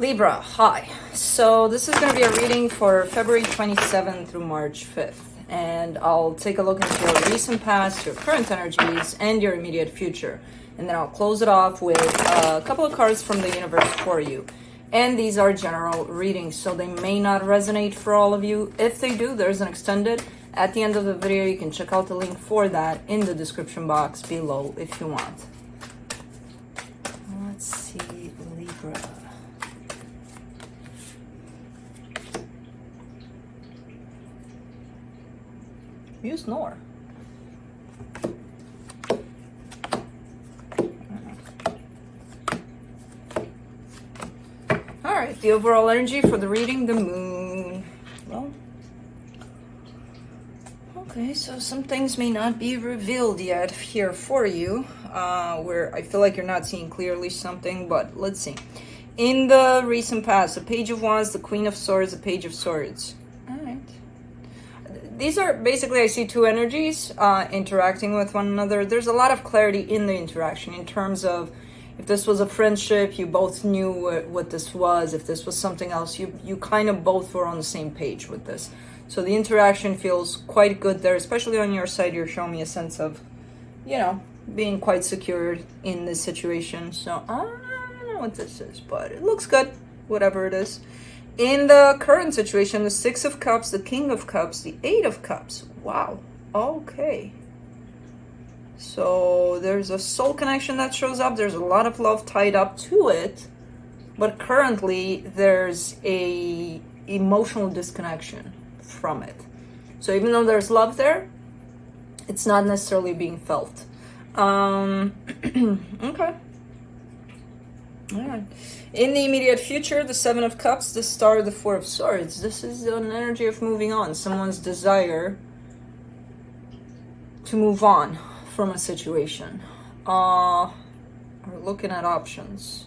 Libra, hi. So this is going to be a reading for February 27th through March 5th. And I'll take a look into your recent past, your current energies, and your immediate future. And then I'll close it off with a couple of cards from the universe for you. And these are general readings, so they may not resonate for all of you. If they do, there's an extended. At the end of the video, you can check out the link for that in the description box below if you want. Let's see, Libra. You snore. Alright, the overall energy for the reading, the moon. Well, okay, so some things may not be revealed yet here for you, where I feel like you're not seeing clearly something, but let's see. In the recent past, the Page of Wands, the Queen of Swords, the Page of Swords. Alright. These are basically, I see two energies interacting with one another. There's a lot of clarity in the interaction in terms of if this was a friendship, you both knew what this was. If this was something else, you kind of both were on the same page with this. So the interaction feels quite good there, especially on your side. You're showing me a sense of, you know, being quite secured in this situation. So I don't know what this is, but it looks good, whatever it is. In the current situation, the Six of Cups, the King of Cups, the Eight of Cups. Wow. Okay. So there's a soul connection that shows up. There's a lot of love tied up to it. But currently, there's a emotional disconnection from it. So even though there's love there, it's not necessarily being felt. Okay. All right. In the immediate future, the Seven of Cups, the Star, the Four of Swords. This is an energy of moving on. Someone's desire to move on from a situation. We're looking at options.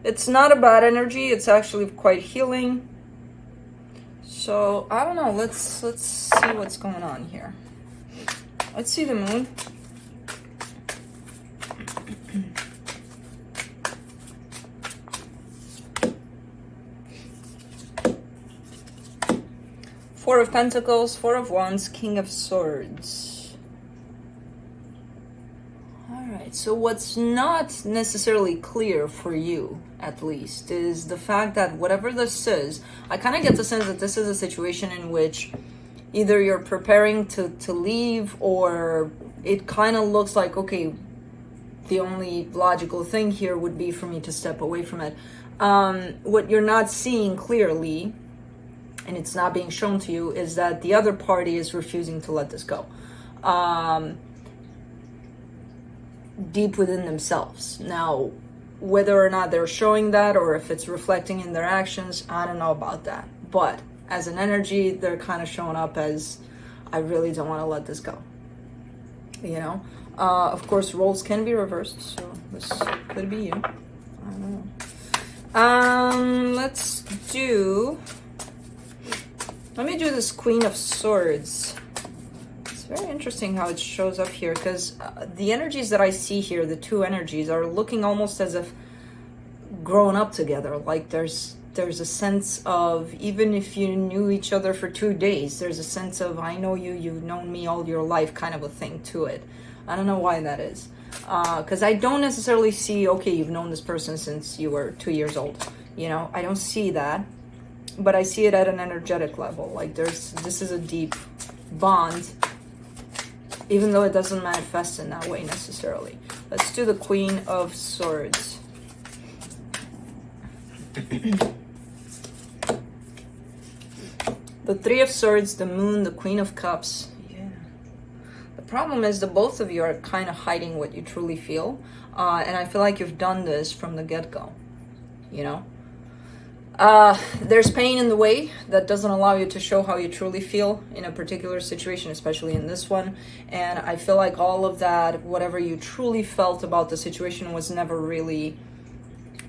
It's not a bad energy. It's actually quite healing. So, I don't know. Let's see what's going on here. Let's see the moon. Four of Pentacles, Four of Wands, King of Swords. Alright, so what's not necessarily clear for you, at least, is the fact that whatever this is, I kind of get the sense that this is a situation in which either you're preparing to leave, or it kind of looks like, okay, the only logical thing here would be for me to step away from it. What you're not seeing clearly, and it's not being shown to you, is that the other party is refusing to let this go. Deep within themselves. Now, whether or not they're showing that, or if it's reflecting in their actions, I don't know about that. But as an energy, they're kind of showing up as, I really don't want to let this go. You know? Of course, roles can be reversed, so this could be you. I don't know. Let me do this Queen of Swords. It's very interesting how it shows up here, because the energies that I see here, the two energies, are looking almost as if grown up together. Like there's a sense of, even if you knew each other for 2 days, there's a sense of, I know you, you've known me all your life kind of a thing to it. I don't know why that is. Because I don't necessarily see, okay, you've known this person since you were 2 years old. You know, I don't see that. But I see it at an energetic level. Like this is a deep bond, even though it doesn't manifest in that way necessarily. Let's do the Queen of Swords. The Three of Swords, the Moon, the Queen of Cups. Yeah. The problem is that both of you are kind of hiding what you truly feel. And I feel like you've done this from the get-go, you know? There's pain in the way that doesn't allow you to show how you truly feel in a particular situation, especially in this one. And I feel like all of that, whatever you truly felt about the situation, was never really,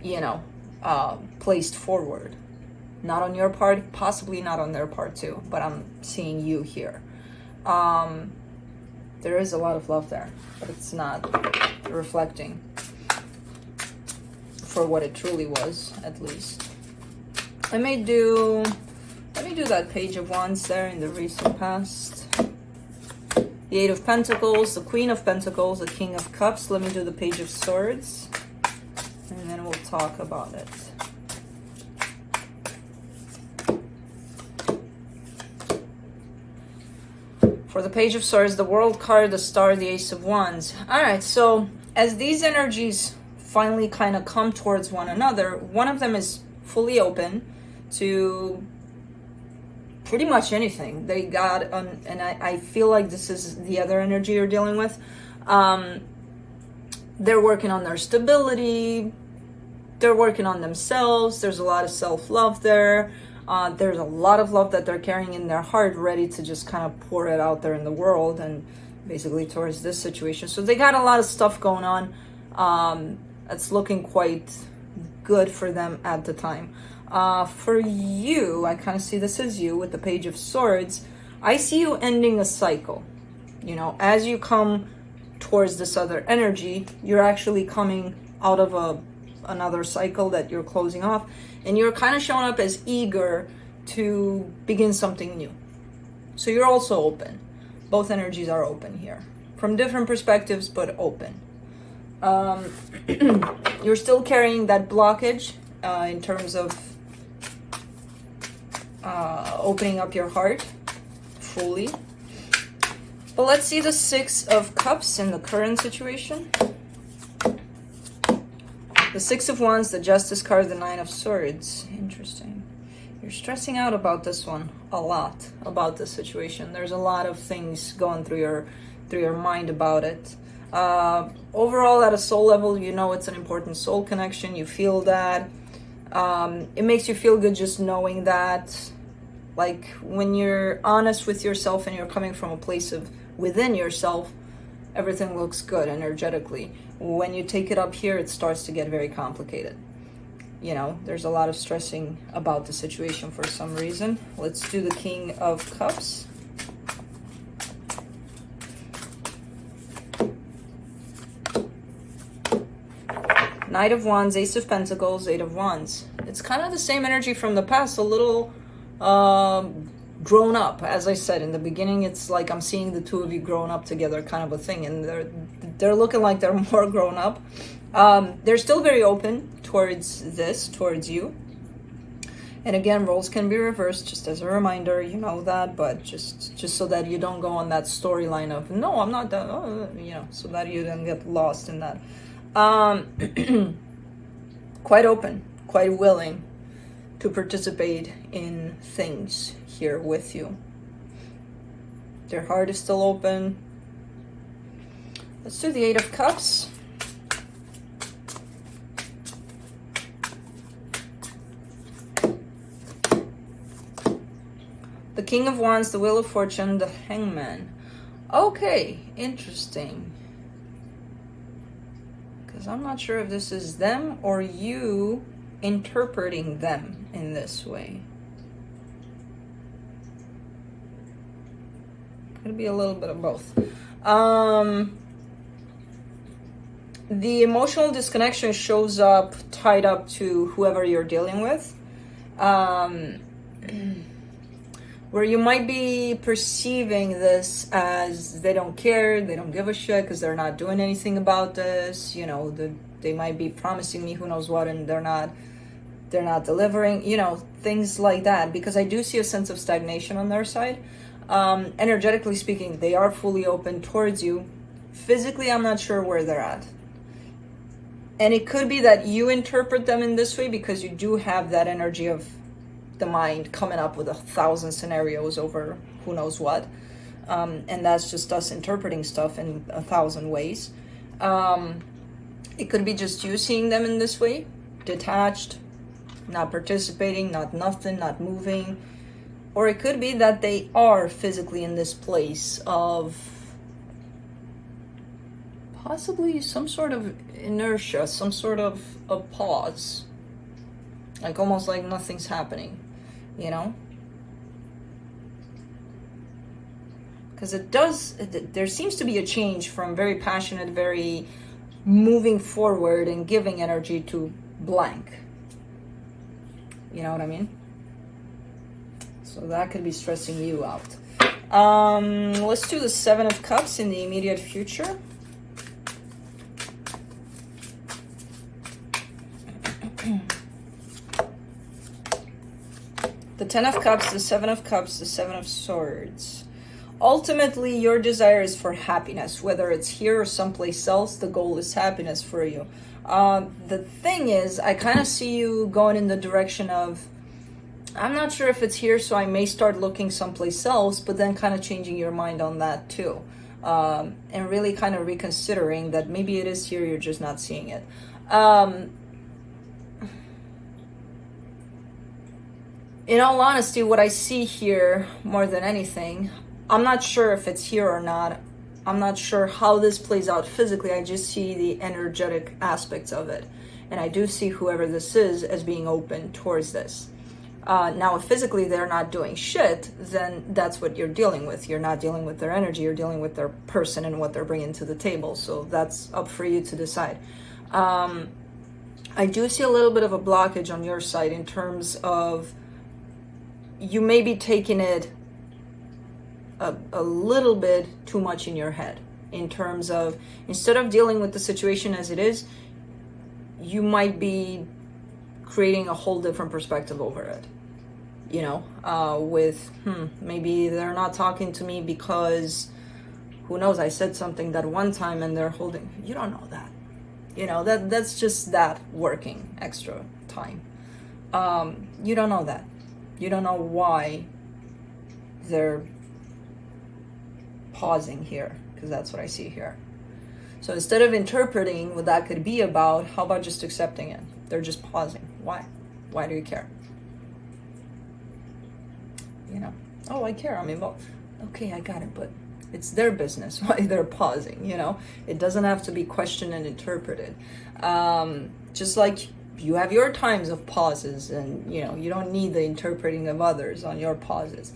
you know, placed forward. Not on your part, possibly not on their part too, but I'm seeing you here. There is a lot of love there, but it's not reflecting. for what it truly was, at least. Let me do that Page of Wands there in the recent past. The Eight of Pentacles, the Queen of Pentacles, the King of Cups. Let me do the Page of Swords, and then we'll talk about it. For the Page of Swords, the World card, the Star, the Ace of Wands. All right, so as these energies finally kind of come towards one another, one of them is fully open to pretty much anything. They got, and I feel like this is the other energy you're dealing with. They're working on their stability. They're working on themselves. There's a lot of self-love there. There's a lot of love that they're carrying in their heart, ready to just kind of pour it out there in the world and basically towards this situation. So they got a lot of stuff going on. It's looking quite good for them at the time. For you, I kind of see this as you with the Page of Swords. I see you ending a cycle. You know, as you come towards this other energy, you're actually coming out of another cycle that you're closing off, and you're kind of showing up as eager to begin something new. So you're also open. Both energies are open here from different perspectives, but open. You're still carrying that blockage in terms of opening up your heart fully. But let's see the Six of Cups in the current situation. The Six of Wands, the Justice card, the Nine of Swords. Interesting. You're stressing out about this one a lot, about this situation. There's a lot of things going through your mind about it. Overall, at a soul level, you know it's an important soul connection. You feel that. It makes you feel good just knowing that. Like when you're honest with yourself and you're coming from a place of within yourself, everything looks good energetically. When you take it up here, it starts to get very complicated. You know, there's a lot of stressing about the situation for some reason. Let's do the King of Cups. Knight of Wands, Ace of Pentacles, Eight of Wands. It's kind of the same energy from the past, a little grown up. As I said in the beginning, it's like I'm seeing the two of you grown up together, kind of a thing, and they're looking like they're more grown up. They're still very open towards you. And again, roles can be reversed, just as a reminder, you know that, but just so that you don't go on that storyline of, no, I'm not done, you know, so that you don't get lost in that. Quite open, quite willing to participate in things here with you. Their heart is still open. Let's do the Eight of Cups. The King of Wands, the Wheel of Fortune, the Hangman. Okay, interesting. Because I'm not sure if this is them or you interpreting them in this way. Could be a little bit of both. The emotional disconnection shows up tied up to whoever you're dealing with. Where you might be perceiving this as they don't care, they don't give a shit because they're not doing anything about this. You know, they might be promising me who knows what and they're not delivering, you know, things like that. Because I do see a sense of stagnation on their side. Energetically speaking, they are fully open towards you. Physically, I'm not sure where they're at. And it could be that you interpret them in this way because you do have that energy of the mind coming up with 1,000 scenarios over who knows what. And that's just us interpreting stuff in 1,000 ways. It could be just you seeing them in this way, detached, not participating, not nothing, not moving. Or it could be that they are physically in this place of possibly some sort of inertia, some sort of a pause. Like almost like nothing's happening, you know? Because there seems to be a change from very passionate, very moving forward and giving energy to blank. You know what I mean? So that could be stressing you out. Let's do the Seven of Cups in the immediate future. The Ten of Cups, the Seven of Cups, the Seven of Swords. Ultimately, your desire is for happiness, whether it's here or someplace else. The goal is happiness for you. The thing is, I kind of see you going in the direction of, I'm not sure if it's here, so I may start looking someplace else, but then kind of changing your mind on that too. And really kind of reconsidering that maybe it is here, you're just not seeing it. In all honesty, what I see here more than anything, I'm not sure if it's here or not. I'm not sure how this plays out physically. I just see the energetic aspects of it. And I do see whoever this is as being open towards this. Now, if physically they're not doing shit, then that's what you're dealing with. You're not dealing with their energy. You're dealing with their person and what they're bringing to the table. So that's up for you to decide. I do see a little bit of a blockage on your side in terms of you may be taking it a little bit too much in your head, in terms of instead of dealing with the situation as it is, you might be creating a whole different perspective over it. You know, with maybe they're not talking to me because who knows, I said something that one time and they're holding, you don't know that. You know, that's just that working extra time. You don't know that. You don't know why they're pausing here, because that's what I see here. So instead of interpreting what that could be about, how about just accepting it? They're just pausing. Why? Why do you care? You know, oh, I care. I mean, well, okay, I got it, but it's their business why they're pausing, you know? It doesn't have to be questioned and interpreted. Just like you have your times of pauses, and, you know, you don't need the interpreting of others on your pauses.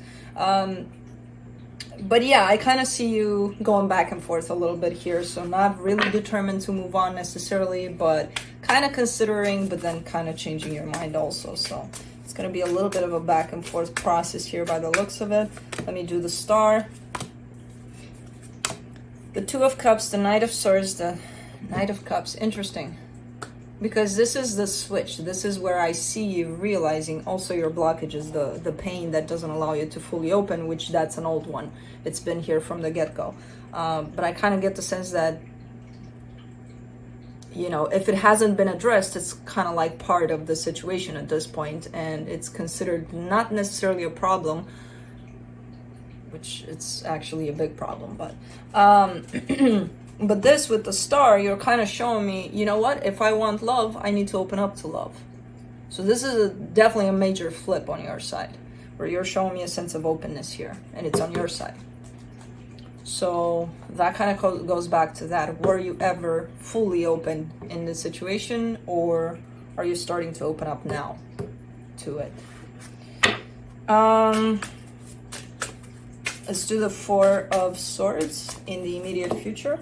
But yeah, I kind of see you going back and forth a little bit here. So not really determined to move on necessarily, but kind of considering, but then kind of changing your mind also. So it's going to be a little bit of a back and forth process here by the looks of it. Let me do the star. The Two of Cups, the Knight of Swords, the Knight of Cups. Interesting. Because this is the switch. This is where I see you realizing also your blockage is the pain that doesn't allow you to fully open, which that's an old one. It's been here from the get-go. But I kind of get the sense that, you know, if it hasn't been addressed, it's kind of like part of the situation at this point, and it's considered not necessarily a problem, which it's actually a big problem, but but this with the star, you're kind of showing me, you know what, if I want love, I need to open up to love. So this is definitely a major flip on your side, where you're showing me a sense of openness here, and it's on your side. So that kind of goes back to that. Were you ever fully open in this situation, or are you starting to open up now to it? Let's do the Four of Swords in the immediate future.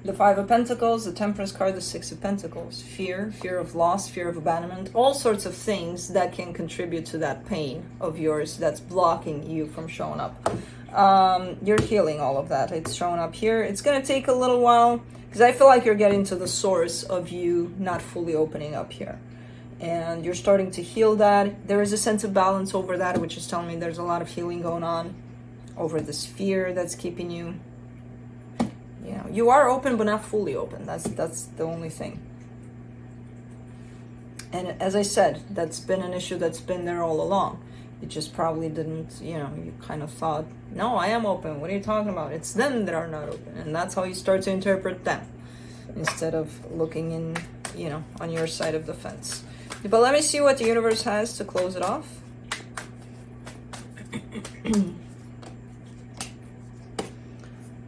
The Five of Pentacles, the Temperance card, the Six of Pentacles. Fear of loss, fear of abandonment, all sorts of things that can contribute to that pain of yours that's blocking you from showing up. You're healing all of that. It's showing up here. It's going to take a little while, because I feel like you're getting to the source of you not fully opening up here. And you're starting to heal that. There is a sense of balance over that, which is telling me there's a lot of healing going on over this fear that's keeping you, you know, you are open but not fully open. That's the only thing. And as I said, that's been an issue that's been there all along. It just probably didn't, you know, you kind of thought, no, I am open. What are you talking about? It's them that are not open. And that's how you start to interpret them, instead of looking in, you know, on your side of the fence. But let me see what the universe has to close it off.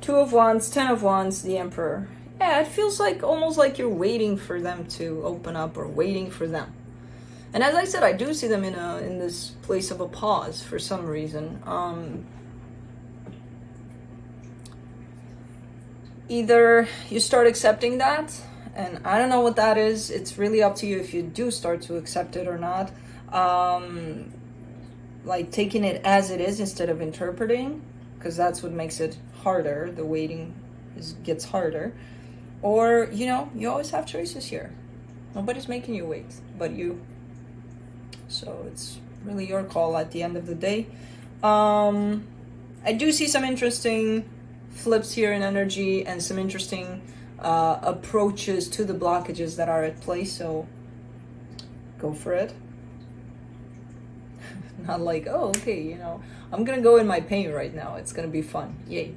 Two of Wands, Ten of Wands, the Emperor. Yeah, it feels like almost like you're waiting for them to open up, or waiting for them. And as I said, I do see them in this place of a pause for some reason. Either you start accepting that And I don't know what that is. It's really up to you if you do start to accept it or not. Like taking it as it is instead of interpreting, because that's what makes it harder. The waiting gets harder. Or, you know, you always have choices here. Nobody's making you wait but you. So it's really your call at the end of the day. I do see some interesting flips here in energy and some interesting approaches to the blockages that are at play, so go for it. Not like, oh, okay, you know, I'm gonna go in my pain right now, it's gonna be fun, yay,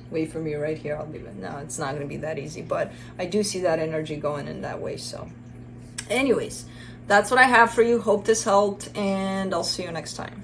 wait for me right here, I'll be, no, it's not gonna be that easy, but I do see that energy going in that way. So anyways, that's what I have for you. Hope this helped, and I'll see you next time.